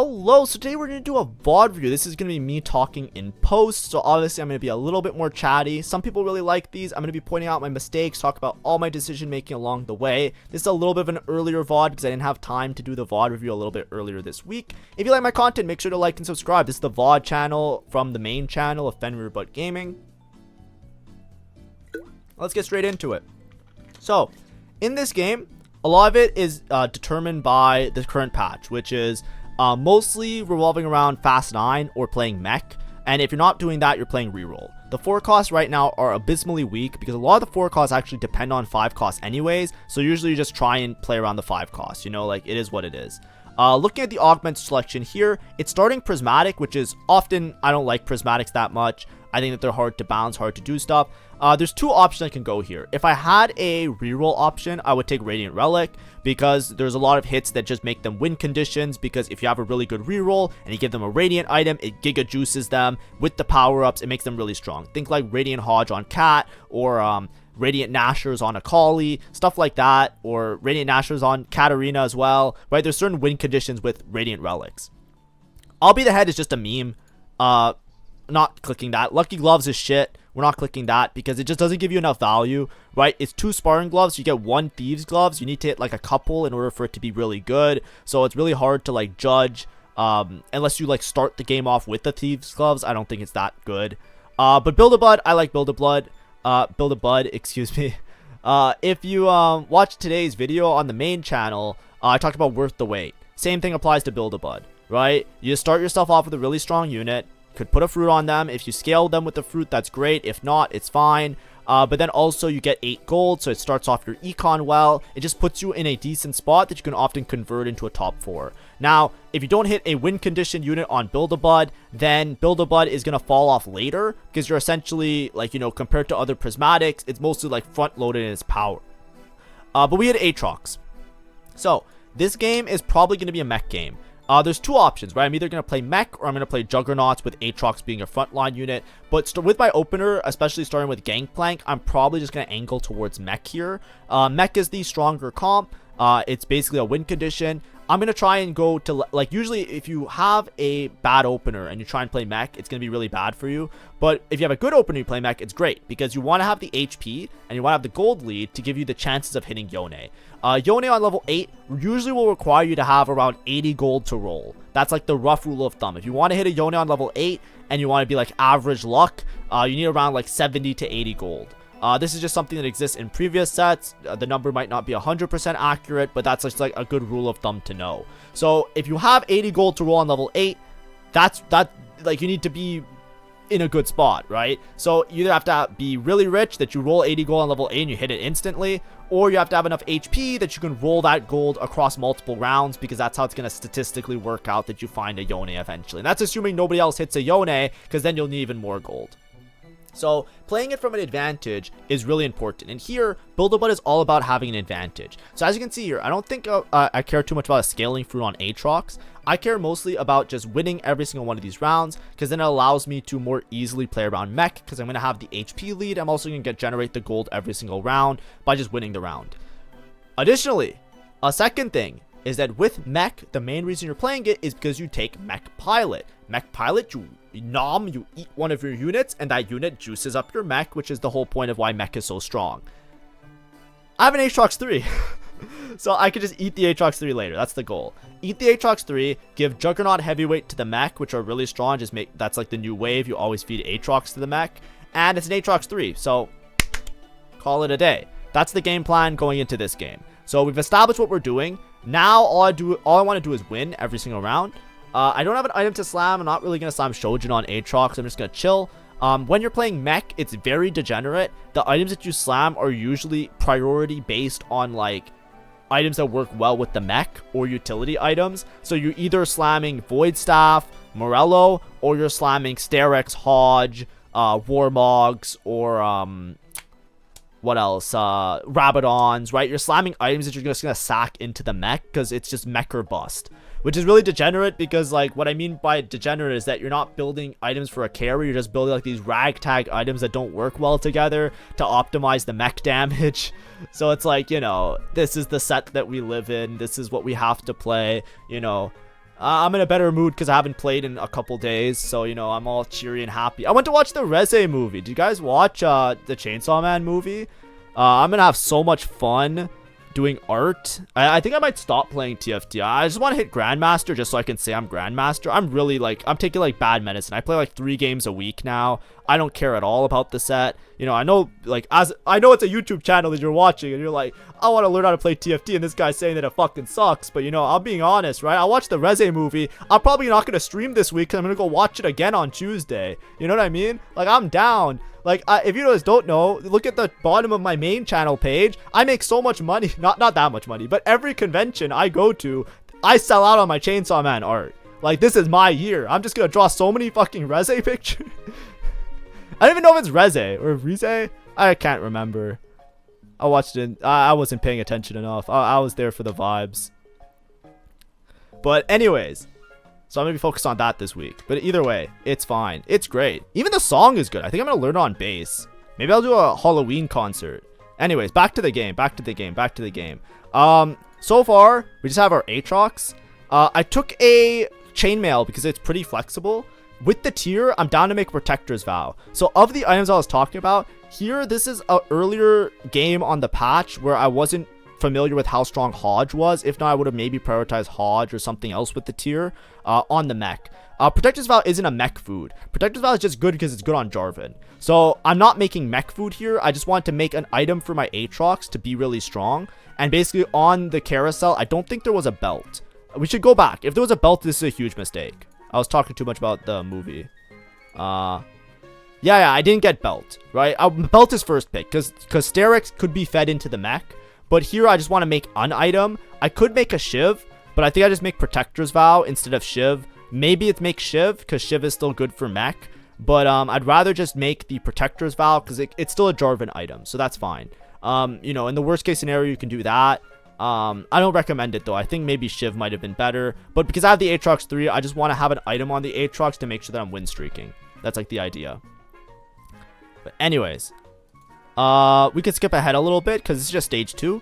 Hello, so today we're going to do a VOD review. This is going to be me talking in post, so obviously I'm going to be a little bit more chatty. Some people really like these. I'm going to be pointing out my mistakes, talk about all my decision making along the way. This is a little bit of an earlier VOD because I didn't have time to do the VOD review a little bit earlier this week. If you like my content, make sure to like and subscribe. This is the VOD channel from the main channel of Fenrir But Gaming. Let's get straight into it. So, in this game, a lot of it is determined by the current patch, which is mostly revolving around Fast 9 or playing Mech. And if you're not doing that, you're playing reroll. The 4 costs right now are abysmally weak because a lot of the 4 costs actually depend on 5 costs anyways. So usually you just try and play around the 5 costs, you know, like it is what it is. Looking at the augment selection here, it's starting prismatic, which is often, I don't like prismatics that much. I think that they're hard to bounce, hard to do stuff. There's 2 options I can go here. If I had a reroll option, I would take Radiant Relic because there's a lot of hits that just make them win conditions, because if you have a really good reroll and you give them a Radiant item, it giga juices them with the power-ups. It makes them really strong. Think like Radiant Hodge on Cat, or Radiant Nashers on Akali, stuff like that, or Radiant Nashers on Katarina as well, right? There's certain win conditions with Radiant Relics. I'll Be the Head is just a meme. Not clicking that. Lucky Gloves is shit. We're not clicking that because it just doesn't give you enough value, right? It's 2 sparring gloves. You get 1 Theives gloves. You need to hit like a couple in order for it to be really good. So it's really hard to like judge unless you like start the game off with the Theives gloves. I don't think it's that good. But Build-A-Bud, I like Build-A-Bud. Build-A-Bud, excuse me. If you watch today's video on the main channel, I talked about Worth the Wait. Same thing applies to Build-A-Bud, right? You start yourself off with a really strong unit. Could put a fruit on them. If you scale them with the fruit, that's great. If not, it's fine. But then also you get 8 gold, so it starts off your econ well. It just puts you in a decent spot that you can often convert into a top 4. Now, if you don't hit a win condition unit on Build-A-Bud, then Build-A-Bud is going to fall off later because you're essentially, like, you know, compared to other prismatics, it's mostly like front-loaded in its power. But we had Atrox. So, this game is probably going to be a mech game. There's 2 options, right? I'm either going to play Mech or I'm going to play Juggernauts with Atrox being a frontline unit. But with my opener, especially starting with Gangplank, I'm probably just going to angle towards Mech here. Mech is the stronger comp. It's basically a win condition. I'm going to try and go to, like, usually if you have a bad opener and you try and play Mech, it's going to be really bad for you. But if you have a good opener, you play Mech, it's great because you want to have the HP and you want to have the gold lead to give you the chances of hitting Yone. Yone on level 8 usually will require you to have around 80 gold to roll. That's like the rough rule of thumb. If you want to hit a Yone on level 8 and you want to be like average luck, you need around like 70 to 80 gold. This is just something that exists in previous sets. The number might not be 100% accurate, but that's just like a good rule of thumb to know. So if you have 80 gold to roll on level 8, that's like you need to be in a good spot, right? So you either have to be really rich that you roll 80 gold on level 8 and you hit it instantly, or you have to have enough HP that you can roll that gold across multiple rounds, because that's how it's going to statistically work out that you find a Yone eventually. And that's assuming nobody else hits a Yone, because then you'll need even more gold. So playing it from an advantage is really important, and here Build-A-Bud is all about having an advantage. So as you can see here, I don't think I care too much about a scaling fruit on Atrox. I care mostly about just winning every single one of these rounds, because then it allows me to more easily play around Mech, because I'm going to have the HP lead. I'm also going to generate the gold every single round by just winning the round. Additionally, a second thing is that with Mech, the main reason you're playing it is because you take Mech Pilot. Mech Pilot, you eat one of your units, and that unit juices up your Mech, which is the whole point of why Mech is so strong. I have an Atrox 3, so I could just eat the Atrox 3 later. That's the goal. Eat the Atrox 3, give Juggernaut Heavyweight to the Mech, which are really strong. Just make that's like the new wave. You always feed Atrox to the Mech, and it's an Atrox 3, so call it a day. That's the game plan going into this game. So we've established what we're doing. Now all I want to do is win every single round. I don't have an item to slam. I'm not really going to slam Shojin on Atrox. I'm just going to chill. When you're playing Mech, it's very degenerate. The items that you slam are usually priority based on like items that work well with the Mech or utility items. So you're either slamming Void Staff, Morello, or you're slamming Sterex, Hodge, Warmogs, or what else? Rabadons, right? You're slamming items that you're just gonna sack into the Mech because it's just Mech or bust, which is really degenerate, because like what I mean by degenerate is that you're not building items for a carry. You're just building like these ragtag items that don't work well together to optimize the Mech damage. So it's like, you know, this is the set that we live in. This is what we have to play, you know. I'm in a better mood because I haven't played in a couple days. So, you know, I'm all cheery and happy. I went to watch the Reze movie. Did you guys watch the Chainsaw Man movie? I'm going to have so much fun doing art. I think I might stop playing TFT. I just want to hit Grandmaster just so I can say I'm Grandmaster. I'm really like, I'm taking like bad medicine. I play like 3 games a week now. I don't care at all about the set. You know, I know like, I know it's a YouTube channel that you're watching and you're like, I want to learn how to play TFT and this guy's saying that it fucking sucks. But you know, I'm being honest, right? I watched the Reze movie. I'm probably not going to stream this week because I'm going to go watch it again on Tuesday. You know what I mean? Like, I'm down. Like, if you guys don't know, look at the bottom of my main channel page. I make so much money. Not that much money, but every convention I go to, I sell out on my Chainsaw Man art. Like, this is my year. I'm just going to draw so many fucking Reze pictures. I don't even know if it's Reze or Rize. I can't remember. I watched it. I wasn't paying attention enough. I was there for the vibes. But anyways, so I'm going to be focused on that this week. But either way, it's fine. It's great. Even the song is good. I think I'm going to learn it on bass. Maybe I'll do a Halloween concert. Anyways, back to the game. So far, we just have our Atrox. I took a chainmail because it's pretty flexible. With the tier, I'm down to make Protector's Vow. So of the items I was talking about, here, this is an earlier game on the patch where I wasn't familiar with how strong Hodge was. If not, I would have maybe prioritized Hodge or something else with the tier on the Mech. Protector's Vow isn't a Mech food. Protector's Vow is just good because it's good on Jarvan. So I'm not making Mech food here. I just want to make an item for my Atrox to be really strong. And basically on the carousel, I don't think there was a belt. We should go back. If there was a belt, this is a huge mistake. I was talking too much about the movie. Yeah, I didn't get belt, right? Belt is first pick because Sterix could be fed into the Mech. But here I just want to make an item. I could make a Shiv, but I think I just make Protector's Vow instead of Shiv. Maybe it's make Shiv because Shiv is still good for Mech. But I'd rather just make the Protector's Vow because it's still a Jarvan item. So that's fine. You know, in the worst case scenario, you can do that. I don't recommend it though. I think maybe Shiv might have been better. But because I have the Atrox 3, I just want to have an item on the Atrox to make sure that I'm win streaking. That's like the idea. But anyways, we can skip ahead a little bit because it's just stage 2.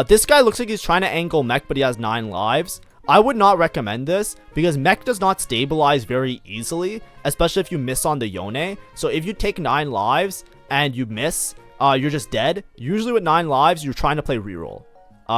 This guy looks like he's trying to angle Mech, but he has 9 lives. I would not recommend this because Mech does not stabilize very easily, especially if you miss on the Yone. So if you take 9 lives and you miss, you're just dead. Usually with 9 lives, you're trying to play reroll.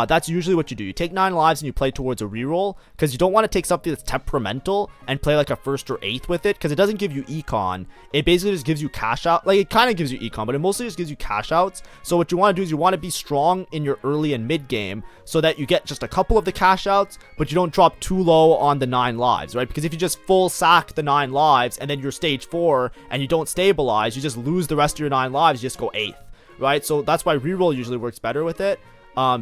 That's usually what you do. You take 9 lives and you play towards a reroll because you don't want to take something that's temperamental and play like a 1st or 8th with it because it doesn't give you econ. It basically just gives you cash out. Like, it kind of gives you econ, but it mostly just gives you cash outs. So what you want to do is you want to be strong in your early and mid game so that you get just a couple of the cash outs, but you don't drop too low on the 9 lives, right? Because if you just full sack the 9 lives and then you're stage 4 and you don't stabilize, you just lose the rest of your 9 lives, you just go 8th, right? So that's why reroll usually works better with it.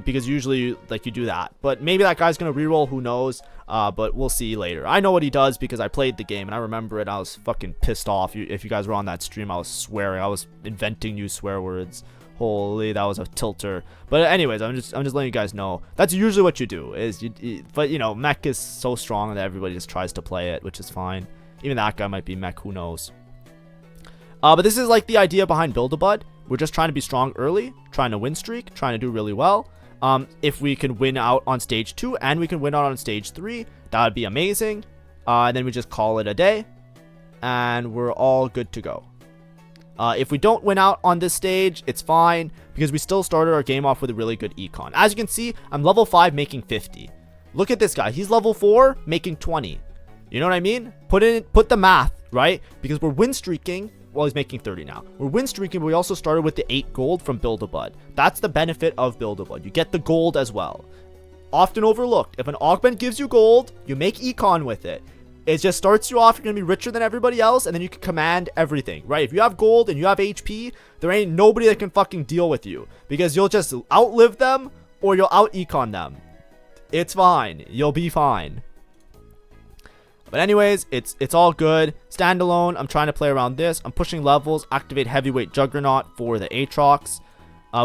Because usually like you do that, but maybe that guy's gonna reroll, who knows. But we'll see later. I know what he does because I played the game and I remember it. I was fucking pissed off. If you guys were on that stream, I was swearing. I was inventing new swear words. Holy, that was a tilter. But anyways, I'm just letting you guys know that's usually what you do. But you know, Mech is so strong that everybody just tries to play it, which is fine. Even that guy might be Mech, who knows. But this is like the idea behind Build-A-Bud. We're just trying to be strong early, trying to win streak, trying to do really well. If we can win out on stage 2 and we can win out on stage 3, that would be amazing. And then we just call it a day and we're all good to go. If we don't win out on this stage, it's fine because we still started our game off with a really good econ. As you can see, I'm level 5 making 50. Look at this guy. He's level 4 making 20. You know what I mean? Put the math, right? Because we're win streaking. Well, he's making 30 now. We're win streaking, but we also started with the 8 gold from Build-A-Bud. That's the benefit of Build-A-Bud. You get the gold as well. Often overlooked. If an augment gives you gold, you make econ with it. It just starts you off, you're going to be richer than everybody else, and then you can command everything, right? If you have gold and you have HP, there ain't nobody that can fucking deal with you. Because you'll just outlive them, or you'll out-econ them. It's fine. You'll be fine. But anyways, it's all good. Standalone, I'm trying to play around this. I'm pushing levels, activate heavyweight juggernaut for the Atrox.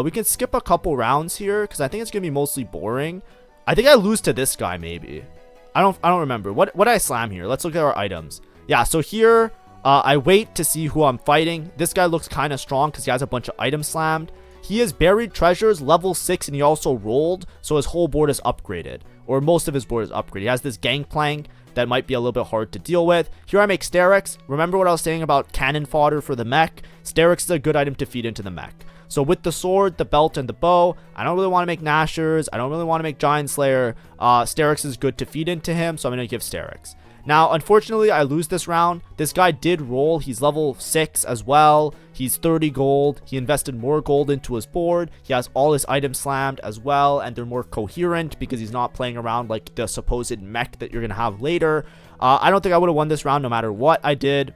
We can skip a couple rounds here because I think it's gonna be mostly boring. I think I lose to this guy maybe. I don't remember. What did I slam here? Let's look at our items. Yeah, so here I wait to see who I'm fighting. This guy looks kind of strong because he has a bunch of items slammed. He has buried treasures level 6 and he also rolled, so his whole board is upgraded. or most of his board is upgraded. He has this Gangplank that might be a little bit hard to deal with. Here I make Sterix. Remember what I was saying about cannon fodder for the mech? Sterix is a good item to feed into the mech. So with the sword, the belt, and the bow, I don't really want to make Nashers. I don't really want to make Giant Slayer. Sterix is good to feed into him, so I'm going to give Sterix. Now, unfortunately, I lose this round. This guy did roll. He's level 6 as well. He's 30 gold. He invested more gold into his board. He has all his items slammed as well, and they're more coherent because he's not playing around like the supposed mech that you're going to have later. I don't think I would have won this round no matter what I did,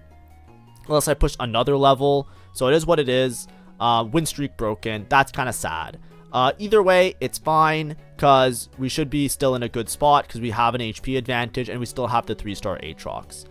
unless I pushed another level. So it is what it is. Win streak broken. That's kind of sad. Either way, it's fine because we should be still in a good spot because we have an HP advantage and we still have the 3-star Atrox.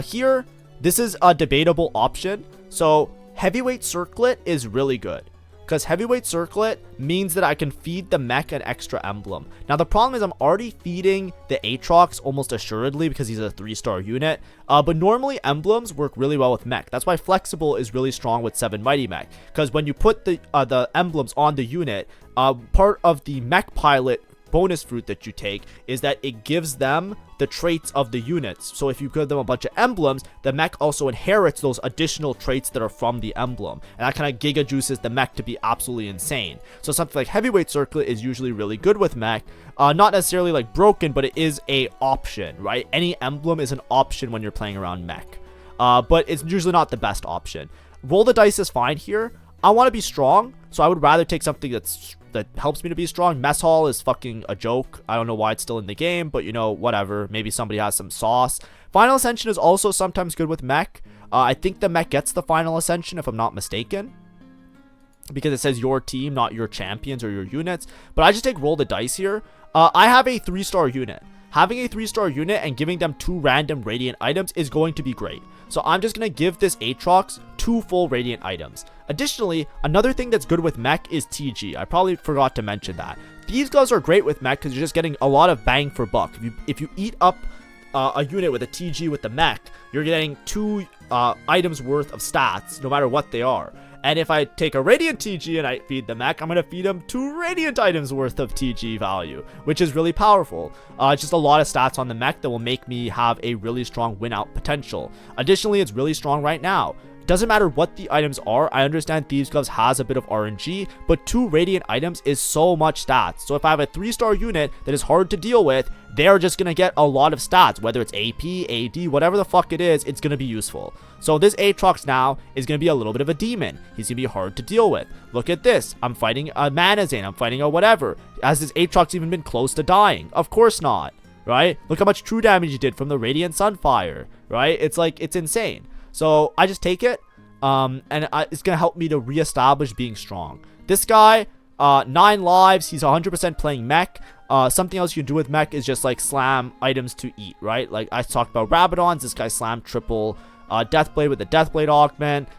Here, this is a debatable option. So Heavyweight Circlet is really good because Heavyweight Circlet means that I can feed the mech an extra emblem. Now the problem is I'm already feeding the Atrox almost assuredly because he's a 3-star unit, but normally emblems work really well with mech. That's why Flexible is really strong with 7 Mighty Mech, because when you put the emblems on the unit, part of the mech pilot bonus fruit that you take is that it gives them the traits of the units. So if you give them a bunch of emblems, the mech also inherits those additional traits that are from the emblem, and that kind of giga juices the mech to be absolutely insane. So something like Heavyweight Circlet is usually really good with mech. Not necessarily like broken, but it is a option, right? Any emblem is an option when you're playing around mech, but it's usually not the best option. Roll the dice is fine here. I want to be strong, so I would rather take something that helps me to be strong. Mess Hall is fucking a joke. I don't know why it's still in the game, but you know, whatever. Maybe somebody has some sauce. Final Ascension is also sometimes good with mech. I think the mech gets the Final Ascension if I'm not mistaken, because it says your team, not your champions or your units. But I just take roll the dice here. I have a 3-star unit. Having a 3-star unit and giving them 2 random Radiant items is going to be great. So I'm just going to give this Atrox 2 full Radiant items. Additionally, another thing that's good with mech is TG. I probably forgot to mention that. These guys are great with mech because you're just getting a lot of bang for buck. If you eat up a unit with a TG with the mech, you're getting 2 items worth of stats no matter what they are. And if I take a Radiant TG and I feed the mech, I'm going to feed him 2 Radiant items worth of TG value, which is really powerful. Just a lot of stats on the mech that will make me have a really strong win out potential. Additionally, it's really strong right now. Doesn't matter what the items are. I understand Thieves Gloves has a bit of RNG, but 2 Radiant items is so much stats. So if I have a 3-star unit that is hard to deal with, they're just going to get a lot of stats. Whether it's AP, AD, whatever the fuck it is, it's going to be useful. So this Atrox now is going to be a little bit of a demon. He's going to be hard to deal with. Look at this. I'm fighting a Manazane. I'm fighting a whatever. Has this Atrox even been close to dying? Of course not, right? Look how much true damage he did from the Radiant Sunfire, right? It's like, it's insane. So I just take it, and it's going to help me to reestablish being strong. This guy, 9 lives, he's 100% playing mech. Something else you can do with mech is just like slam items to eat, right? Like I talked about Rabadons, this guy slammed triple Deathblade with the Deathblade augment.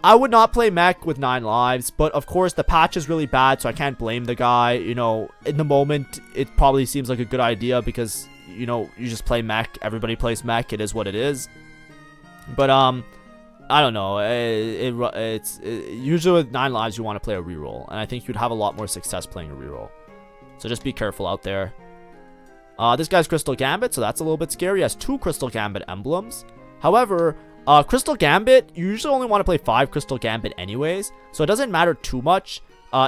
I would not play mech with 9 lives, but of course the patch is really bad, so I can't blame the guy. You know, in the moment, it probably seems like a good idea because, you know, you just play mech. Everybody plays mech. It is what it is. But I don't know. It's usually with 9 lives you want to play a reroll, and I think you'd have a lot more success playing a reroll. So just be careful out there. This guy's Crystal Gambit, so that's a little bit scary. He has 2 Crystal Gambit emblems. However, Crystal Gambit, you usually only want to play 5 Crystal Gambit anyways, so it doesn't matter too much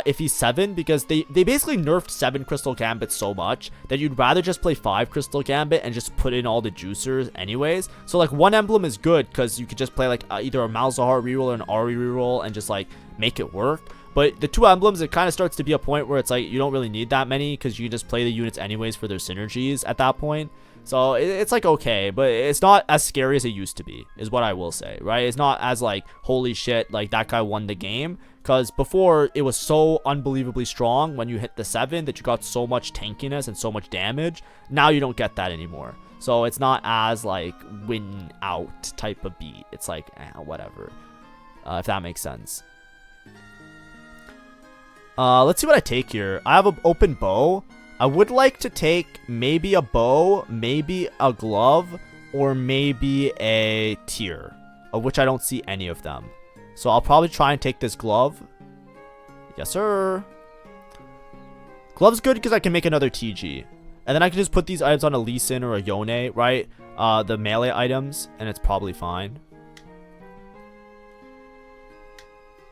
if he's 7, because they basically nerfed 7 Crystal Gambit so much that you'd rather just play 5 Crystal Gambit and just put in all the juicers anyways. So like 1 emblem is good because you could just play like either a Malzahar reroll or an Ari reroll and just like make it work. But the 2 emblems, it kind of starts to be a point where it's like you don't really need that many because you just play the units anyways for their synergies at that point. So it's like okay, but it's not as scary as it used to be, is what I will say, right? It's not as like, holy shit, like that guy won the game. Because before, it was so unbelievably strong when you hit the 7 that you got so much tankiness and so much damage. Now you don't get that anymore. So it's not as like win out type of beat. It's like, whatever. If that makes sense. Let's see what I take here. I have an open bow. I would like to take maybe a bow, maybe a glove, or maybe a tier, of which I don't see any of them. So I'll probably try and take this glove. Yes, sir. Glove's good because I can make another TG. And then I can just put these items on a Lee Sin or a Yone, right? The melee items, and it's probably fine.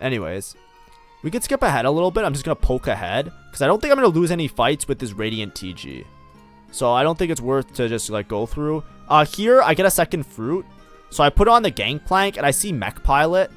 Anyways, we can skip ahead a little bit. I'm just going to poke ahead because I don't think I'm going to lose any fights with this Radiant TG. So I don't think it's worth to just like go through. Here, I get a second fruit. So I put on the Gangplank and I see Mech Pilot.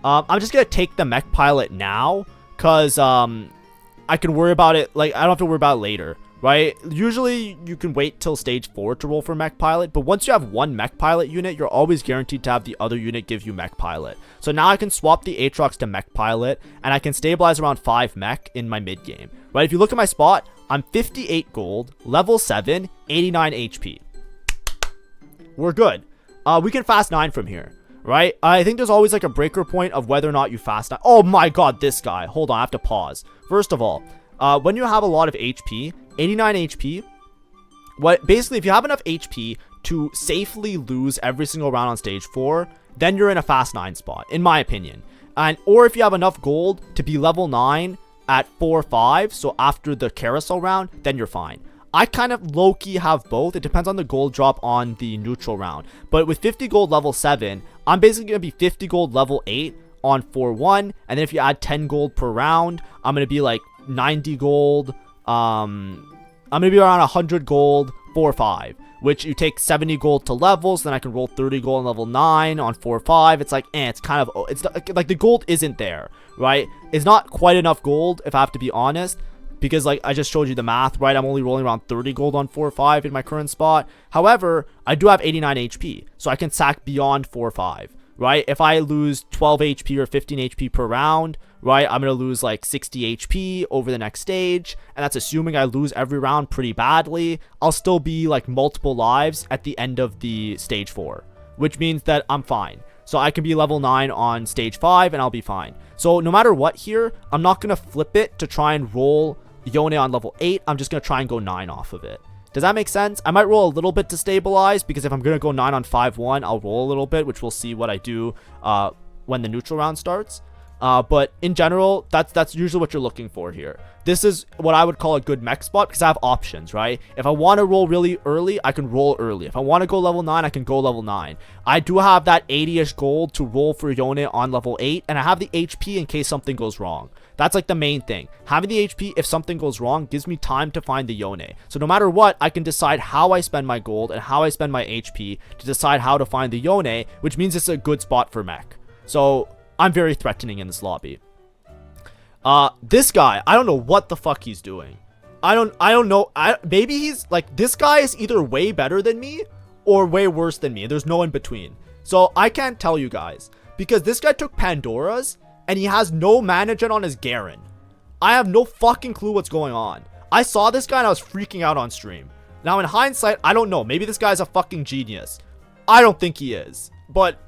I'm just going to take the Mech Pilot now because I can worry about it. Like, I don't have to worry about it later, right? Usually, you can wait till stage 4 to roll for Mech Pilot. But once you have one Mech Pilot unit, you're always guaranteed to have the other unit give you Mech Pilot. So now I can swap the Atrox to Mech Pilot. And I can stabilize around 5 Mech in my mid game, right? If you look at my spot, I'm 58 gold, level 7, 89 HP. We're good. We can fast 9 from here, right? I think there's always like a breaker point of whether or not you fast 9. Oh my god, this guy. Hold on, I have to pause. First of all, when you have a lot of HP, 89 HP, basically if you have enough HP to safely lose every single round on stage 4, then you're in a fast 9 spot, in my opinion. Or if you have enough gold to be level 9 at 4-5, so after the carousel round, then you're fine. I kind of low-key have both. It depends on the gold drop on the neutral round. But with 50 gold level 7, I'm basically going to be 50 gold level 8 on 4-1. And then if you add 10 gold per round, I'm going to be like 90 gold. I'm going to be around 100 gold 4-5. Which you take 70 gold to levels, then I can roll 30 gold on level 9 on 4-5. It's like, it's kind of, it's like the gold isn't there, right? It's not quite enough gold, if I have to be honest. Because like I just showed you the math, right? I'm only rolling around 30 gold on 4-5 in my current spot. However, I do have 89 HP, so I can sack beyond 4-5, right? If I lose 12 HP or 15 HP per round, right, I'm going to lose like 60 HP over the next stage. And that's assuming I lose every round pretty badly. I'll still be like multiple lives at the end of the stage 4, which means that I'm fine. So I can be level 9 on stage 5 and I'll be fine. So no matter what here, I'm not going to flip it to try and roll Yone on level 8. I'm just going to try and go 9 off of it. Does that make sense? I might roll a little bit to stabilize because if I'm going to go 9 on 5-1, I'll roll a little bit, which we'll see what I do when the neutral round starts. But in general, that's usually what you're looking for here. This is what I would call a good mech spot because I have options, right? If I want to roll really early, I can roll early. If I want to go level 9, I can go level 9. I do have that 80-ish gold to roll for Yone on level 8, and I have the HP in case something goes wrong. That's like the main thing. Having the HP if something goes wrong gives me time to find the Yone. So no matter what, I can decide how I spend my gold and how I spend my HP to decide how to find the Yone, which means it's a good spot for mech. So I'm very threatening in this lobby. This guy, I don't know what the fuck he's doing. I don't know. Maybe he's like, this guy is either way better than me or way worse than me. There's no in between. So I can't tell you guys because this guy took Pandora's and he has no mana gen on his Garen. I have no fucking clue what's going on. I saw this guy and I was freaking out on stream. Now in hindsight, I don't know. Maybe this guy's a fucking genius. I don't think he is. But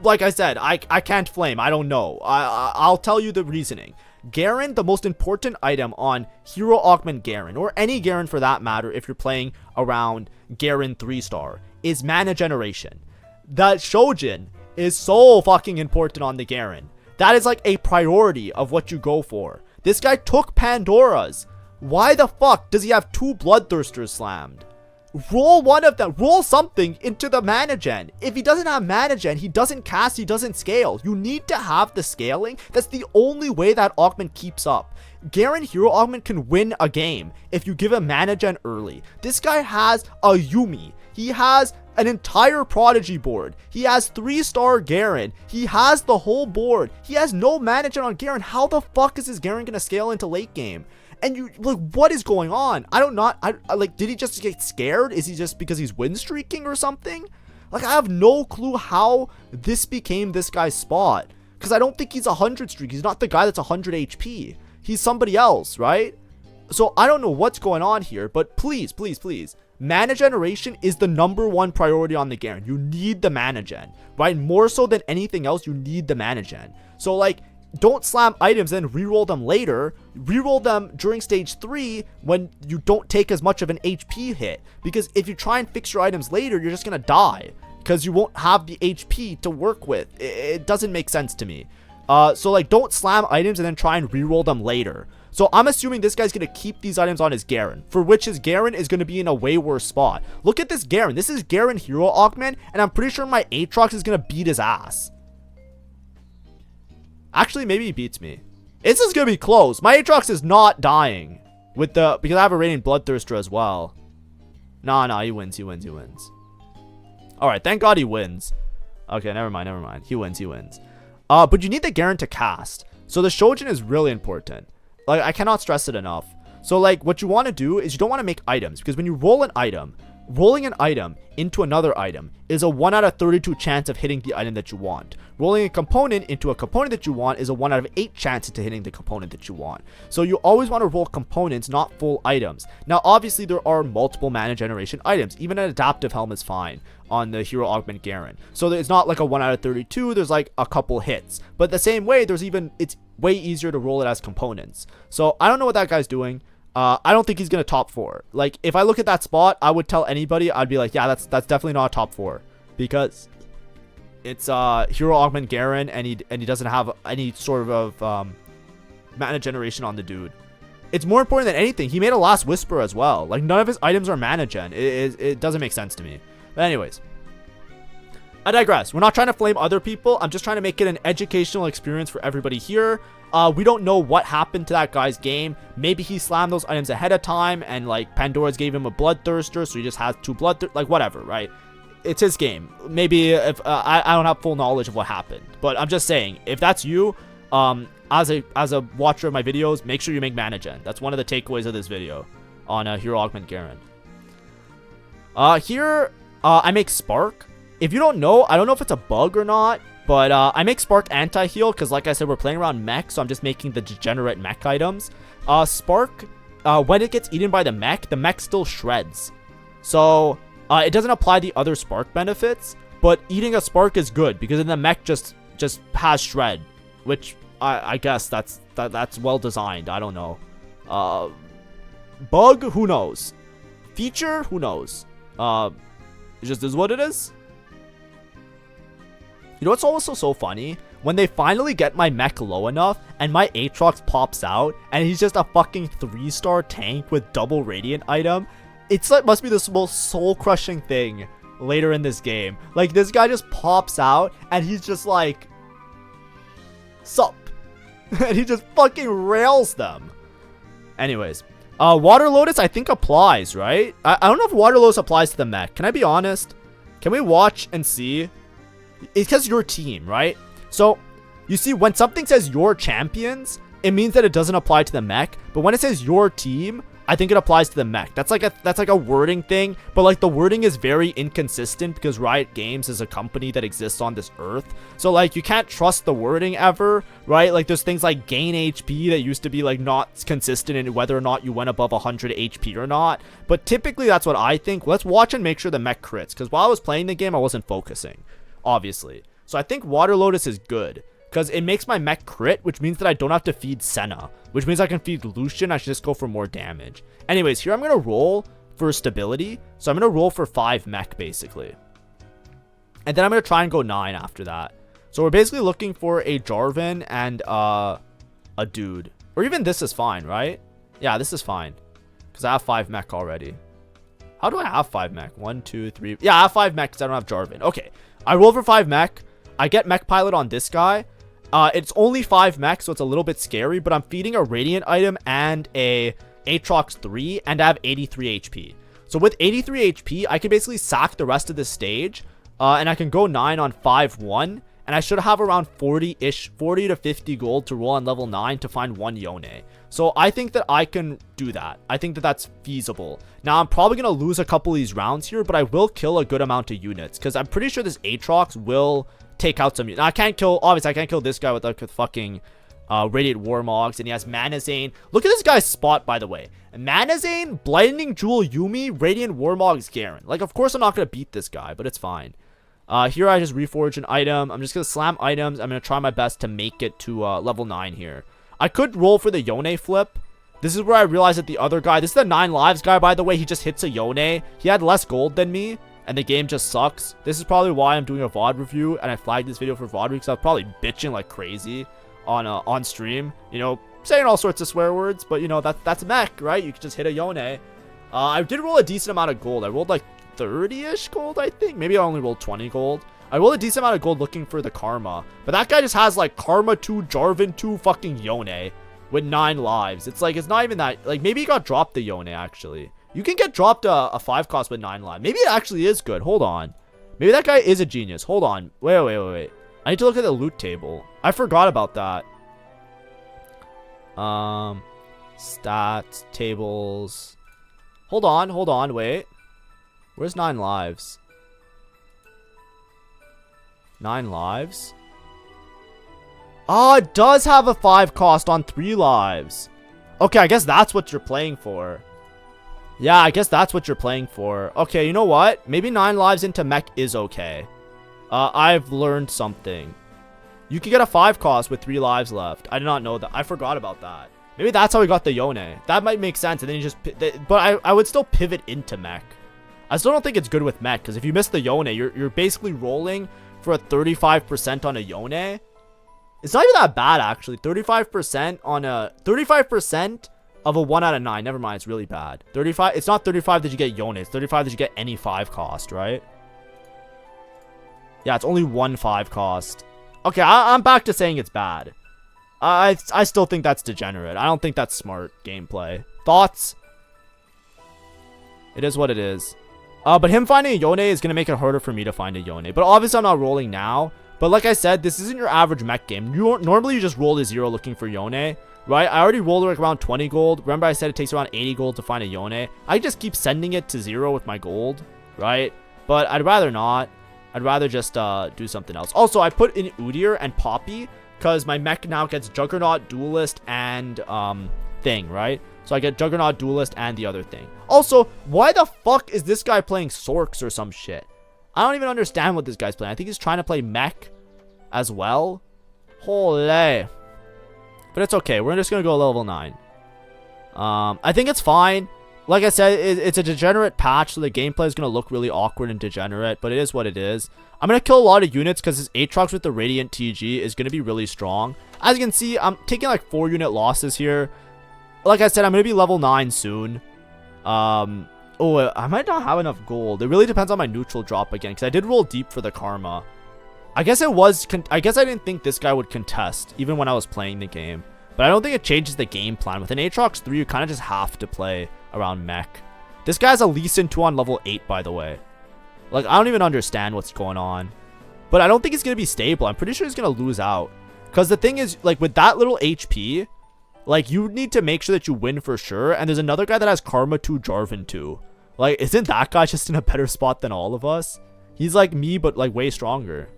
like I said, I can't flame. I don't know. I'll tell you the reasoning. Garen, the most important item on Hero Augment Garen, or any Garen for that matter if you're playing around Garen 3-star, is mana generation. That Shojin is so fucking important on the Garen. That is like a priority of what you go for. This guy took Pandora's. Why the fuck does he have 2 Bloodthirsters slammed? Roll one of them. Roll something into the mana gen. If he doesn't have mana gen, he doesn't cast, he doesn't scale. You need to have the scaling. That's the only way that augment keeps up. Garen Hero Augment can win a game if you give him mana gen early. This guy has a Yuumi. He has an entire Prodigy board. He has 3-star Garen. He has the whole board. He has no mana gen on Garen. How the fuck is his Garen gonna scale into late game? And you, like, what is going on? Like, did he just get scared? Is he just because he's win streaking or something? Like, I have no clue how this became this guy's spot. Because I don't think he's 100 streak. He's not the guy that's 100 HP. He's somebody else, right? So I don't know what's going on here, but please, please, please. Mana generation is the #1 priority on the Garen. You need the mana gen, right? More so than anything else, you need the mana gen. So, like, don't slam items and reroll them later. Reroll them during stage 3 when you don't take as much of an HP hit. Because if you try and fix your items later, you're just going to die. Because you won't have the HP to work with. It doesn't make sense to me. So like, don't slam items and then try and reroll them later. So I'm assuming this guy's going to keep these items on his Garen, for which his Garen is going to be in a way worse spot. Look at this Garen. This is Garen Hero Augment, and I'm pretty sure my Atrox is going to beat his ass. Actually, maybe he beats me. This is going to be close. My Atrox is not dying because I have a Radiant Bloodthirster as well. Nah, he wins. Alright, thank God he wins. Okay, never mind. He wins. But you need the Garen to cast. So the Shojin is really important. Like, I cannot stress it enough. So, like, what you want to do is you don't want to make items. Because when you roll an item, rolling an item into another item is a 1 out of 32 chance of hitting the item that you want. Rolling a component into a component that you want is a 1 out of 8 chance into hitting the component that you want. So you always want to roll components, not full items. Now, obviously, there are multiple mana generation items. Even an adaptive helm is fine on the Hero Augment Garen. So it's not like a 1 out of 32. There's like a couple hits. But the same way, it's way easier to roll it as components. So I don't know what that guy's doing. I don't think he's going to top 4. Like, if I look at that spot, I would tell anybody, I'd be like, yeah, that's definitely not a top 4. Because it's Hero Augment Garen, and he doesn't have any sort of mana generation on the dude. It's more important than anything. He made a Last Whisper as well. Like, none of his items are mana gen. It doesn't make sense to me. But anyways, I digress. We're not trying to flame other people. I'm just trying to make it an educational experience for everybody here. We don't know what happened to that guy's game. Maybe he slammed those items ahead of time, and like Pandora's gave him a Bloodthirster, so he just has 2 like whatever, right? It's his game. Maybe if I don't have full knowledge of what happened, but I'm just saying, if that's you, as a watcher of my videos, make sure you make mana gen. That's one of the takeaways of this video on Hero Augment Garen. Here I make Spark. If you don't know, I don't know if it's a bug or not, but I make Spark anti-heal because, like I said, we're playing around Mech, so I'm just making the degenerate Mech items. Spark, when it gets eaten by the Mech still shreds. So it doesn't apply the other Spark benefits, but eating a Spark is good because then the Mech just has shred, which I guess that's well designed. I don't know. Bug, who knows? Feature, who knows? It just is what it is. You know what's also so funny? When they finally get my Mech low enough and my Atrox pops out and he's just a fucking 3-star tank with double Radiant item, it's like must be the most soul-crushing thing later in this game. Like, this guy just pops out and he's just like, sup? And he just fucking rails them. Anyways, Water Lotus I think applies, right? I don't know if Water Lotus applies to the Mech. Can I be honest? Can we watch and see? It's because your team, right? So you see, when something says your champions, it means that it doesn't apply to the Mech. But when it says your team, I think it applies to the Mech. That's like a wording thing, but like the wording is very inconsistent because Riot Games is a company that exists on this earth. So like you can't trust the wording ever, right? Like there's things like gain HP that used to be like not consistent in whether or not you went above 100 HP or not. But typically that's what I think. Let's watch and make sure the Mech crits, because while I was playing the game, I wasn't focusing, obviously. So I think Water Lotus is good because it makes my Mech crit, which means that I don't have to feed Senna, which means I can feed Lucian. I should just go for more damage. Anyways, here I'm going to roll for stability. So I'm going to roll for 5 Mech, basically. And then I'm going to try and go 9 after that. So we're basically looking for a Jarvan and a dude. Or even this is fine, right? Yeah, this is fine. Because I have 5 Mech already. How do I have 5 Mech? 1, 2, 3. Yeah, I have 5 Mech because I don't have Jarvan. Okay, I roll for 5 Mech. I get Mech Pilot on this guy. It's only 5 Mech, so it's a little bit scary, but I'm feeding a Radiant item and a Atrox 3, and I have 83 HP. So with 83 HP, I can basically sack the rest of this stage, and I can go 9 on 5-1, and I should have around 40-ish, 40 to 50 gold to roll on level 9 to find 1 Yone. So I think that I can do that. I think that that's feasible. Now, I'm probably going to lose a couple of these rounds here, but I will kill a good amount of units, because I'm pretty sure this Atrox will take out some units. Now, I can't kill, obviously, I can't kill this guy with like fucking Radiant Warmogs, and he has Manazane. Look at this guy's spot, by the way. Manazane, Blinding Jewel Yumi, Radiant Warmogs Garen. Like, of course I'm not going to beat this guy, but it's fine. Here I just reforge an item. I'm just going to slam items. I'm going to try my best to make it to level 9 here. I could roll for the Yone flip. This is where I realized that the other guy, this is the 9 lives guy, by the way, he just hits a Yone. He had less gold than me, and the game just sucks. This is probably why I'm doing a VOD review, and I flagged this video for VOD because I was probably bitching like crazy on stream. You know, saying all sorts of swear words, but you know, that's Mech, right? You can just hit a Yone. I did roll a decent amount of gold. I rolled like 30-ish gold, I think. Maybe I only rolled 20 gold. I rolled a decent amount of gold looking for the Karma. But that guy just has like Karma 2, Jarvan 2, fucking Yone with 9 lives. It's like, it's not even that. Like, maybe he got dropped the Yone, actually. You can get dropped a 5 cost with 9 lives. Maybe it actually is good. Hold on. Maybe that guy is a genius. Hold on. Wait. I need to look at the loot table. I forgot about that. Stats, tables. Hold on, wait. Where's 9 lives? 9 lives? Oh, it does have a 5 cost on 3 lives. Okay, I guess that's what you're playing for. Yeah, I guess that's what you're playing for. Okay, you know what? Maybe 9 lives into Mech is okay. I've learned something. You can get a 5 cost with 3 lives left. I did not know that. I forgot about that. Maybe that's how we got the Yone. That might make sense. And then you just... But I would still pivot into Mech. I still don't think it's good with Mech. Because if you miss the Yone, you're basically rolling for a 35% on a Yone. It's not even that bad, actually. 35% on a... 35% of a 1 out of 9. Never mind. It's really bad. 35... It's not 35 that you get Yone. It's 35 that you get any 5 cost, right? Yeah, it's only 1 5 cost. Okay, I'm back to saying it's bad. I still think that's degenerate. I don't think that's smart gameplay. Thoughts? It is what it is. But him finding a Yone is going to make it harder for me to find a Yone. But obviously, I'm not rolling now. But like I said, this isn't your average Mech game. Normally, you just roll to 0 looking for Yone, right? I already rolled like around 20 gold. Remember, I said it takes around 80 gold to find a Yone. I just keep sending it to 0 with my gold, right? But I'd rather not. I'd rather just do something else. Also, I put in Udyr and Poppy because my Mech now gets Juggernaut, Duelist, and thing, right? So I get Juggernaut, Duelist, and the other thing. Also, why the fuck is this guy playing Sorks or some shit? I don't even understand what this guy's playing. I think he's trying to play Mech as well. Holy. But it's okay. We're just going to go level 9. I think it's fine. Like I said, it's a degenerate patch, so the gameplay is going to look really awkward and degenerate, but it is what it is. I'm going to kill a lot of units because this Atrox with the Radiant TG is going to be really strong. As you can see, I'm taking like 4 unit losses here. Like I said, I'm going to be level 9 soon. Oh, I might not have enough gold. It really depends on my neutral drop again, because I did roll deep for the Karma. I guess it was... I guess I didn't think this guy would contest, even when I was playing the game. But I don't think it changes the game plan. With an Atrox 3, you kind of just have to play around Mech. This guy's a Lee Sin 2 on level 8, by the way. Like, I don't even understand what's going on. But I don't think he's going to be stable. I'm pretty sure he's going to lose out. Because the thing is, like, with that little HP, like, you need to make sure that you win for sure. And there's another guy that has Karma 2, Jarvan 2. Like, isn't that guy just in a better spot than all of us? He's like me, but, like, way stronger.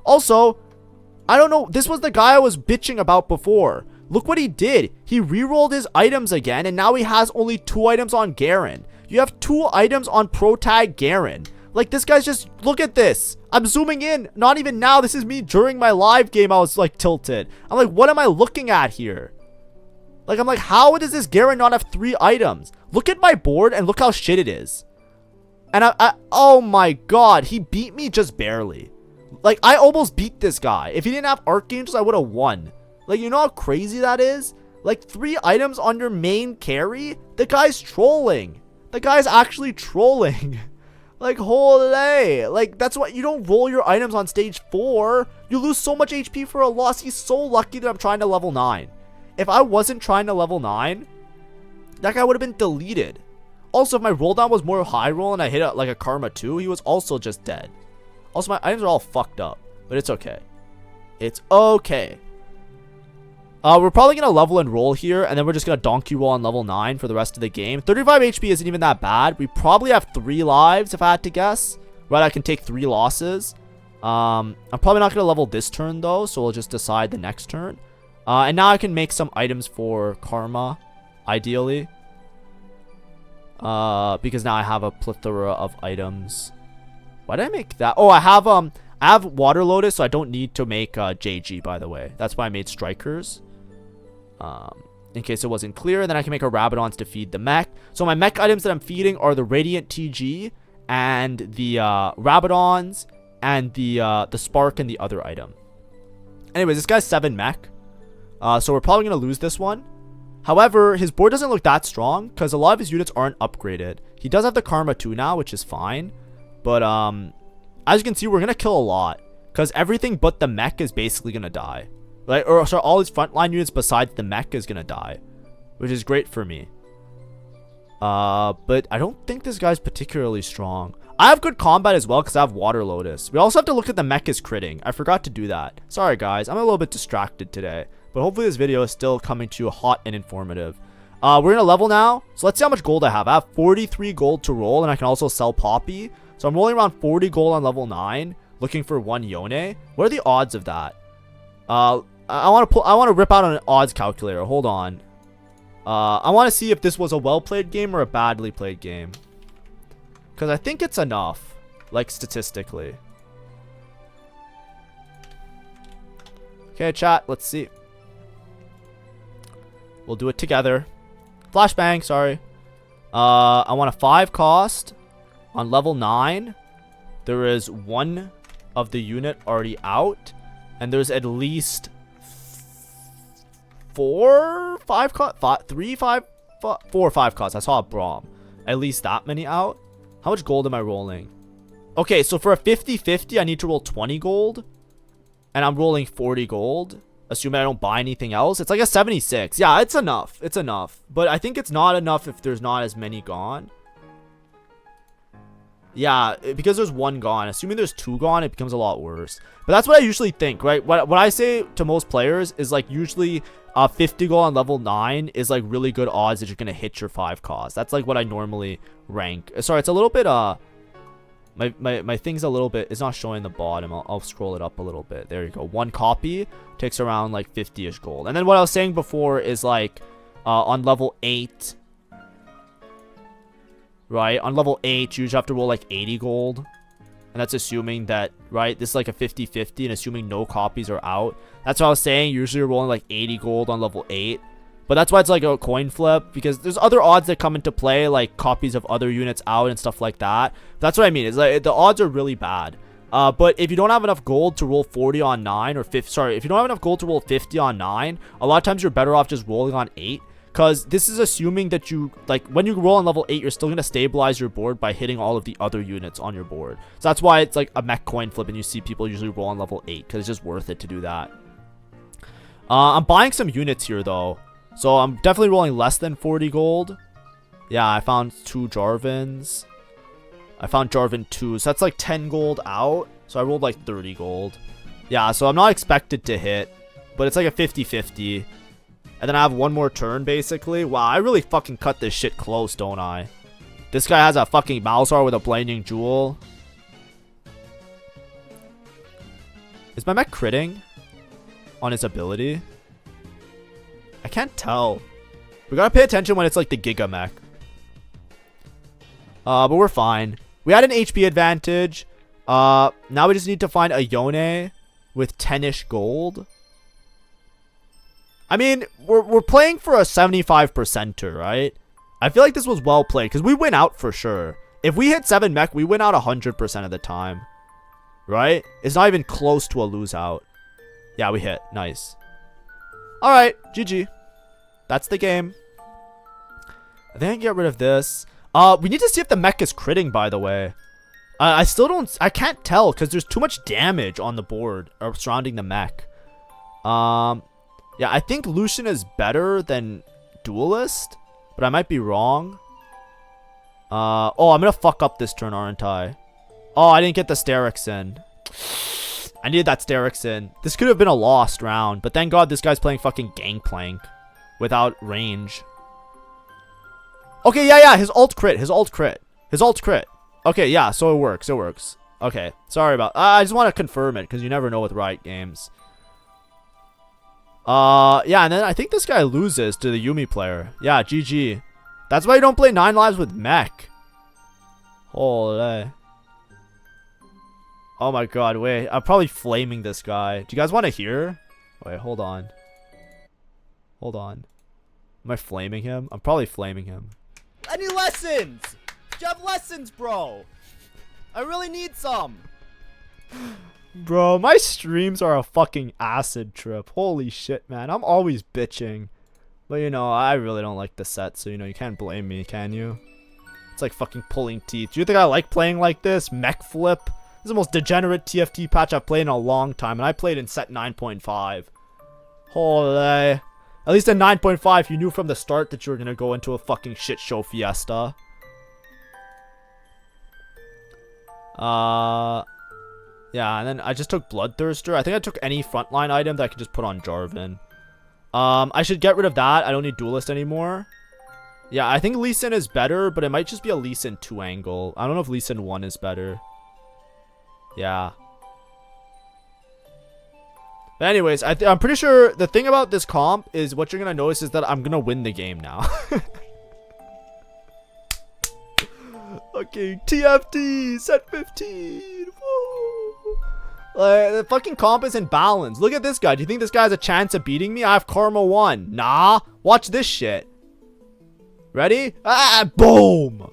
Also, I don't know. This was the guy I was bitching about before. Look what he did. He re-rolled his items again, and now he has only 2 items on Garen. You have 2 items on Pro Tag Garen. Like, this guy's just... Look at this. I'm zooming in. Not even now. This is me during my live game. I was, like, tilted. I'm like, what am I looking at here? Like, I'm like, how does this Garen not have 3 items? Look at my board, and look how shit it is. And oh my god. He beat me just barely. Like, I almost beat this guy. If he didn't have Archangels, I would have won. Like, you know how crazy that is? Like, 3 items on your main carry? The guy's trolling. The guy's actually trolling. Like, holy. Like, that's why you don't roll your items on stage 4. You lose so much HP for a loss. He's so lucky that I'm trying to level 9. If I wasn't trying to level 9, that guy would have been deleted. Also, if my roll down was more high roll and I hit like a Karma 2, he was also just dead. Also, my items are all fucked up. But it's okay. It's okay. We're probably going to level and roll here, and then we're just going to donkey roll on level 9 for the rest of the game. 35 HP isn't even that bad. We probably have 3 lives, if I had to guess. Right, I can take 3 losses. I'm probably not going to level this turn, though, so we'll just decide the next turn. And now I can make some items for Karma, ideally. Because now I have a plethora of items. Why did I make that? Oh, I have Water Lotus, so I don't need to make JG, by the way. That's why I made Strikers. In case it wasn't clear. And then I can make a Rabadons to feed the Mech. So my Mech items that I'm feeding are the Radiant TG and the Rabadons and the Spark and the other item. Anyways, this guy's 7 Mech. So we're probably going to lose this one. However, his board doesn't look that strong because a lot of his units aren't upgraded. He does have the Karma 2 now, which is fine. But as you can see, we're going to kill a lot because everything but the Mech is basically going to die. Like, or sorry, all his frontline units besides the Mech is going to die, which is great for me. But I don't think this guy's particularly strong. I have good combat as well because I have Water Lotus. We also have to look at the Mech is critting. I forgot to do that. Sorry, guys. I'm a little bit distracted today. But hopefully this video is still coming to you hot and informative. We're in a level now. So let's see how much gold I have. I have 43 gold to roll. And I can also sell Poppy. So I'm rolling around 40 gold on level 9. Looking for 1 Yone. What are the odds of that? I want to rip out an odds calculator. Hold on. I want to see if this was a well-played game or a badly played game. Because I think it's enough. Like, statistically. Okay, chat. Let's see. We'll do it together. Flashbang, sorry. I want a 5 cost. On level 9. There is 1 of the unit already out. And there's at least 4 or 5 costs. 4 or 5 costs. I saw a Braum. At least that many out. How much gold am I rolling? Okay, so for a 50-50, I need to roll 20 gold. And I'm rolling 40 gold. Assuming I don't buy anything else. It's like a 76. Yeah, it's enough. It's enough. But I think it's not enough if there's not as many gone. Yeah, because there's 1 gone. Assuming there's 2 gone, it becomes a lot worse. But that's what I usually think, right? What I say to most players is like usually 50 gold on level 9 is like really good odds that you're going to hit your 5 cost. That's like what I normally rank. Sorry, it's a little bit, my thing's a little bit, it's not showing the bottom. I'll scroll it up a little bit. There you go. 1 copy takes around like 50-ish gold. And then what I was saying before is like on level 8, right? On level 8, you usually have to roll like 80 gold. And that's assuming that, right, this is like a 50-50 and assuming no copies are out. That's what I was saying. Usually you're rolling like 80 gold on level 8. But that's why it's like a coin flip, because there's other odds that come into play, like copies of other units out and stuff like that. That's what I mean. It's like the odds are really bad. But if you don't have enough gold to roll 40 on 9 or 50, sorry, if you don't have enough gold to roll 50 on 9, a lot of times you're better off just rolling on 8. Because this is assuming that you, like, when you roll on level 8, you're still going to stabilize your board by hitting all of the other units on your board. So that's why it's like a mech coin flip and you see people usually roll on level 8, because it's just worth it to do that. I'm buying some units here, though. So I'm definitely rolling less than 40 gold. Yeah, I found 2 Jarvins. I found Jarvan 2. So that's like 10 gold out. So I rolled like 30 gold. Yeah, so I'm not expected to hit. But it's like a 50-50. And then I have 1 more turn, basically. Wow, I really fucking cut this shit close, don't I? This guy has a fucking Malzahar with a Blinding Jewel. Is my mech critting on his ability? I can't tell. We gotta pay attention when it's like the Giga Mech. But we're fine. We had an HP advantage. Now we just need to find a Yone with 10-ish gold. I mean, we're playing for a 75%er, right? I feel like this was well played because we win out for sure. If we hit 7 mech, we win out 100% of the time. Right? It's not even close to a lose out. Yeah, we hit. Nice. Alright, GG. That's the game. I think I can get rid of this. We need to see if the mech is critting, by the way. I still don't... I can't tell because there's too much damage on the board surrounding the mech. Yeah, I think Lucian is better than Duelist, but I might be wrong. Oh, I'm gonna fuck up this turn, aren't I? Oh, I didn't get the Sterix in. I needed that Sterix in. This could have been a lost round, but thank God this guy's playing fucking Gangplank without range. Okay, yeah, his ult crit, his ult crit. Okay, yeah, so it works, Okay, sorry about... I just want to confirm it, because you never know with Riot games. Yeah, and then I think this guy loses to the Yuumi player. Yeah, GG. That's why you don't play 9 lives with Mech. Holy. Oh my god, wait. I'm probably flaming this guy. Do you guys want to hear? Wait, hold on. Am I flaming him? I'm probably flaming him. Any lessons? Do you have lessons, bro? I really need some. Bro, my streams are a fucking acid trip. Holy shit, man. I'm always bitching. But, you know, I really don't like the set, so, you know, you can't blame me, can you? It's like fucking pulling teeth. Do you think I like playing like this? Mech flip? This is the most degenerate TFT patch I've played in a long time, and I played in set 9.5. Holy. At least in 9.5, you knew from the start that you were gonna go into a fucking shit show fiesta. Yeah, and then I just took Bloodthirster. I think I took any frontline item that I could just put on Jarvan. I should get rid of that. I don't need Duelist anymore. Yeah, I think Lee Sin is better, but it might just be a Lee Sin 2 angle. I don't know if Lee Sin 1 is better. Yeah. But anyways, I'm pretty sure the thing about this comp is what you're going to notice is that I'm going to win the game now. Okay, TFT, set 15. Woo. The fucking comp is in balance. Look at this guy. Do you think this guy has a chance of beating me? I have Karma 1. Nah. Watch this shit. Ready? Ah, boom.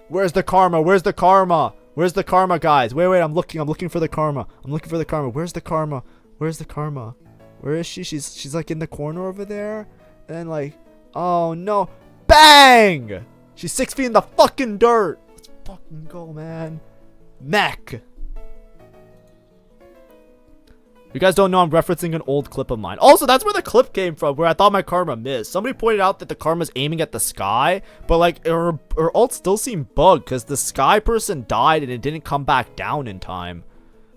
Where's the karma? Where's the karma? Where's the karma, guys? Wait, I'm looking for the karma. I'm looking for the karma. Where's the karma? Where's the karma? Where is she? She's like in the corner over there. And then like, oh no. Bang! She's 6 feet in the fucking dirt. Let's fucking go, man. Mech. You guys don't know I'm referencing an old clip of mine. Also, that's where the clip came from, where I thought my karma missed. Somebody pointed out that the karma's aiming at the sky, but like her ult still seemed bugged because the sky person died and it didn't come back down in time.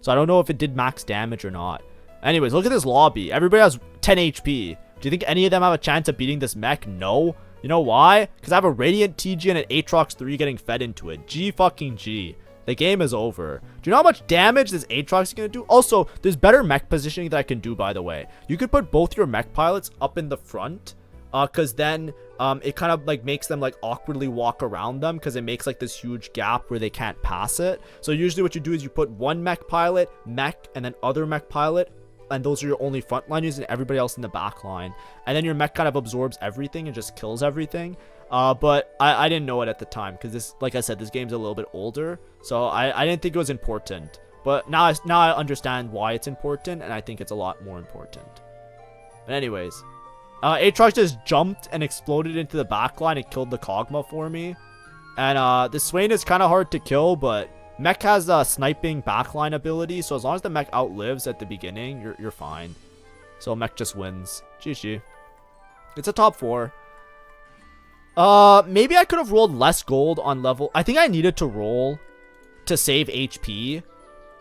So I don't know if it did max damage or not. Anyways, look at this lobby. Everybody has 10 HP. Do you think any of them have a chance of beating this mech? No. You know why? Because I have a Radiant TG and an Atrox 3 getting fed into it. G fucking G. The game is over. Do you know how much damage this Atrox is going to do? Also, there's better mech positioning that I can do, by the way. You could put both your mech pilots up in the front. Because then it kind of like makes them like awkwardly walk around them. Because it makes like this huge gap where they can't pass it. So usually what you do is you put one mech pilot, mech, and then other mech pilot. And those are your only front liners and everybody else in the back line. And then your mech kind of absorbs everything and just kills everything. But I didn't know it at the time because this, like I said, this game's a little bit older. So I didn't think it was important. But now I understand why it's important, and I think it's a lot more important. But anyways, Atrox just jumped and exploded into the back line and killed the Kog'Maw for me. And the Swain is kind of hard to kill, but Mech has a sniping backline ability, so as long as the Mech outlives at the beginning, you're fine. So Mech just wins. GG. It's a top 4. Maybe I could have rolled less gold on level. I think I needed to roll to save HP.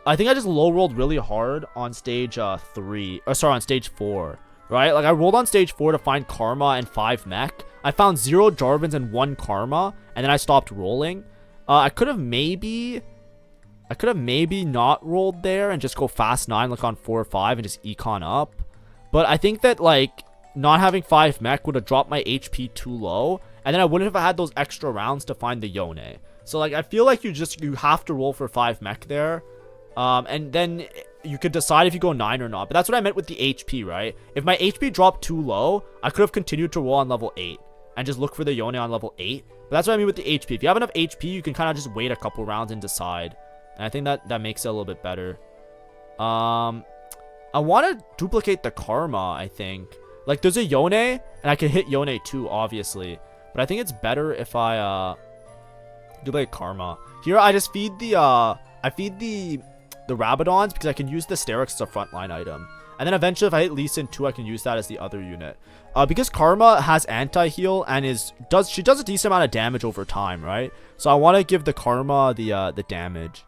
I think I just low rolled really hard on stage 3, or sorry, on stage 4, right? Like I rolled on stage 4 to find Karma and 5 Mech. I found 0 Jarvans and 1 Karma, and then I stopped rolling. I could have maybe not rolled there and just go fast 9 like on 4 or 5 and just econ up. But I think that like not having 5 Mech would have dropped my HP too low. And then I wouldn't have had those extra rounds to find the Yone. So like I feel like you have to roll for 5 Mech there. And then you could decide if you go 9 or not. But that's what I meant with the HP, right? If my HP dropped too low, I could have continued to roll on level 8 and just look for the Yone on level 8. But that's what I mean with the HP. If you have enough HP, you can kind of just wait a couple rounds and decide. And I think that makes it a little bit better. I want to duplicate the Karma, I think. Like there's a Yone, and I can hit Yone too, obviously. But I think it's better if I duplicate Karma. Here I just feed the Rabadons because I can use the Sterix as a frontline item. And then eventually if I hit Lee Sin 2, I can use that as the other unit. Because Karma has anti-heal and she does a decent amount of damage over time, right? So I want to give the Karma the damage.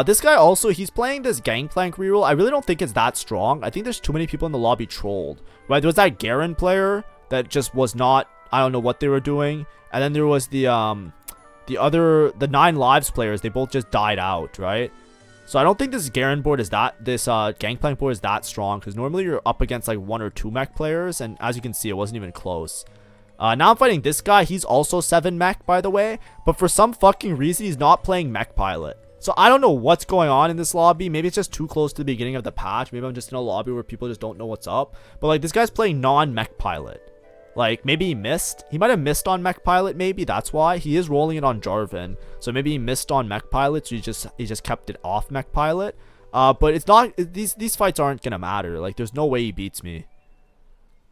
This guy also, he's playing this Gangplank reroll. I really don't think it's that strong. I think there's too many people in the lobby trolled. Right, there was that Garen player that just was not, I don't know what they were doing. And then there was the 9 lives players. They both just died out, right? So I don't think this Garen board is Gangplank board is that strong. Because normally you're up against like 1 or 2 mech players. And as you can see, it wasn't even close. Now I'm fighting this guy. He's also 7 mech, by the way. But for some fucking reason, he's not playing mech pilot. So I don't know what's going on in this lobby. Maybe it's just too close to the beginning of the patch. Maybe I'm just in a lobby where people just don't know what's up. But like this guy's playing non-mech pilot. Like, maybe he missed. He might have missed on Mech Pilot, maybe. That's why. He is rolling it on Jarvan. So maybe he missed on Mech Pilot, so he just kept it off Mech Pilot. But it's not... These fights aren't going to matter. Like, there's no way he beats me.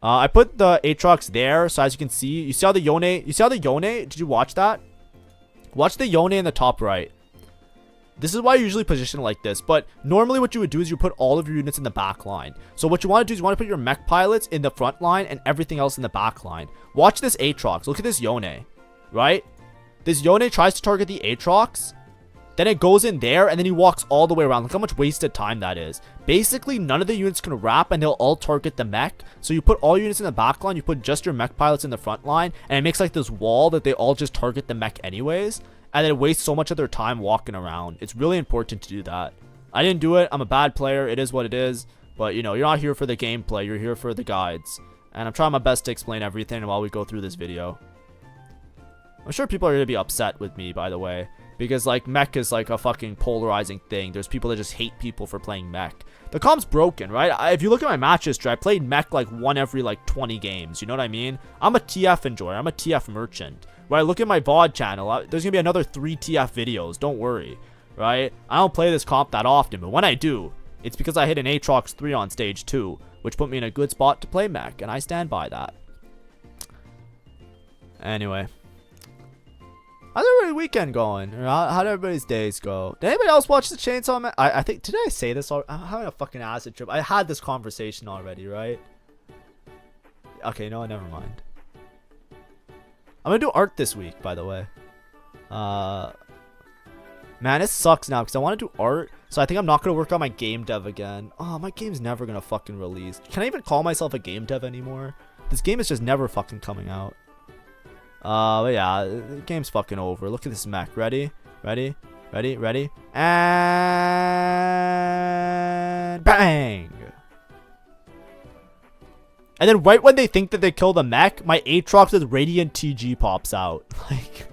I put the Atrox there, so as you can see... You see how the Yone... Did you watch that? Watch the Yone in the top right. This is why I usually position it like this, but normally what you would do is you put all of your units in the back line. So what you want to do is you want to put your mech pilots in the front line and everything else in the back line. Watch this Atrox. Look at this Yone, right? This Yone tries to target the Atrox, then it goes in there, and then he walks all the way around. Look how much wasted time that is. Basically, none of the units can wrap, and they'll all target the mech. So you put all units in the back line, you put just your mech pilots in the front line, and it makes like this wall that they all just target the mech anyways. And then it wastes so much of their time walking around. It's really important to do that. I didn't do it. I'm a bad player. It is what it is. But, you know, you're not here for the gameplay. You're here for the guides. And I'm trying my best to explain everything while we go through this video. I'm sure people are going to be upset with me, by the way. Because, like, mech is, like, a fucking polarizing thing. There's people that just hate people for playing mech. The comp's broken, right? If you look at my match history, I played mech, like, one every, like, 20 games. You know what I mean? I'm a TF enjoyer. I'm a TF merchant. Right, look at my VOD channel. There's gonna be another 3 TF videos. Don't worry, right? I don't play this comp that often, but when I do, it's because I hit an Atrox 3 on stage 2, which put me in a good spot to play mech, and I stand by that. Anyway, how's everybody's weekend going? How'd everybody's days go? Did anybody else watch the Chainsaw Man? I think, did I say this already? I'm having a fucking acid trip. I had this conversation already, right? Okay, no, never mind. I'm gonna do art this week, by the way. Man, it sucks now because I want to do art, so I think I'm not gonna work on my game dev again. Oh, my game's never gonna fucking release. Can I even call myself a game dev anymore? This game is just never fucking coming out. But yeah, the game's fucking over. Look at this mech. Ready? Ready? Ready? Ready? And bang! And then right when they think that they kill the mech, my Atrox with Radiant TG pops out. Like,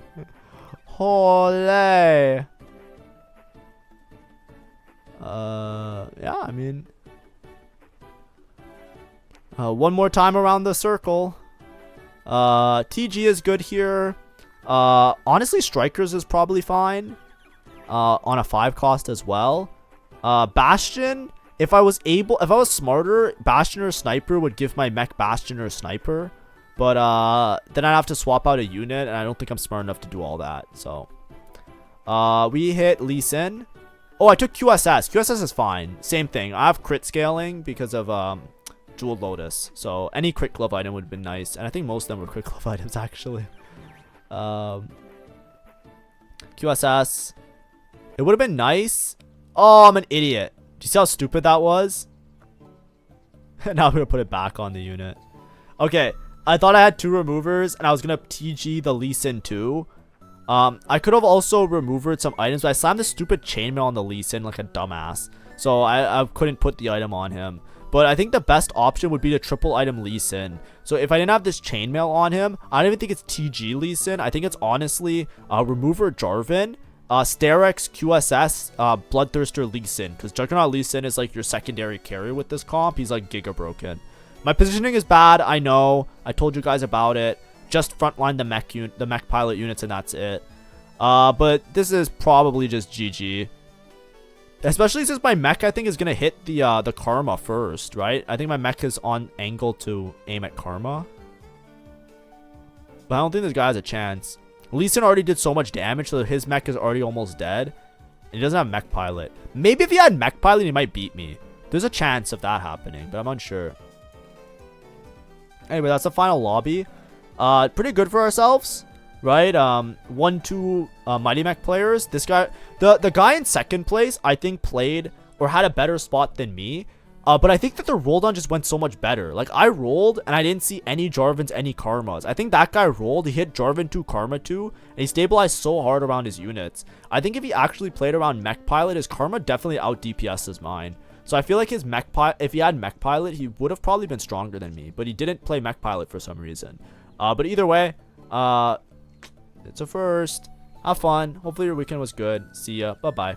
holy. Yeah, I mean, one more time around the circle. TG is good here. Honestly, Strikers is probably fine. On a 5 cost as well. Bastion. If I was smarter, Bastion or Sniper would give my mech Bastion or Sniper. But then I'd have to swap out a unit, and I don't think I'm smart enough to do all that. So we hit Lee Sin. Oh, I took QSS. QSS is fine. Same thing. I have crit scaling because of Jeweled Lotus. So any crit glove item would have been nice. And I think most of them were crit glove items, actually. QSS. It would have been nice. Oh, I'm an idiot. Do you see how stupid that was? Now I'm going to put it back on the unit. Okay, I thought I had 2 removers, and I was going to TG the Lee Sin too. I could have also removered some items, but I slammed the stupid chainmail on the Lee Sin like a dumbass. So I couldn't put the item on him. But I think the best option would be to triple item Lee Sin. So if I didn't have this chainmail on him, I don't even think it's TG Lee Sin. I think it's honestly remover Jarvan. Starex, QSS, Bloodthirster Lee Sin, because Juggernaut Lee Sin is like your secondary carry with this comp. He's like giga broken. My positioning is bad, I know. I told you guys about it. Just frontline the mech pilot units, and that's it. But this is probably just GG. Especially since my mech, I think, is gonna hit the Karma first, right? I think my mech is on angle to aim at Karma. But I don't think this guy has a chance. Lee Sin already did so much damage, so his mech is already almost dead. And he doesn't have mech pilot. Maybe if he had mech pilot, he might beat me. There's a chance of that happening, but I'm unsure. Anyway, that's the final lobby. Pretty good for ourselves, right? 1-2 Mighty Mech players. This guy, the guy in second place, I think played or had a better spot than me. But I think that the roll down just went so much better. Like, I rolled, and I didn't see any Jarvans, any Karmas. I think that guy rolled, he hit Jarvan 2, Karma 2, and he stabilized so hard around his units. I think if he actually played around Mech Pilot, his Karma definitely out DPS's mine. So I feel like his Mech Pilot, if he had Mech Pilot, he would have probably been stronger than me. But he didn't play Mech Pilot for some reason. But either way, it's a first. Have fun. Hopefully your weekend was good. See ya. Bye-bye.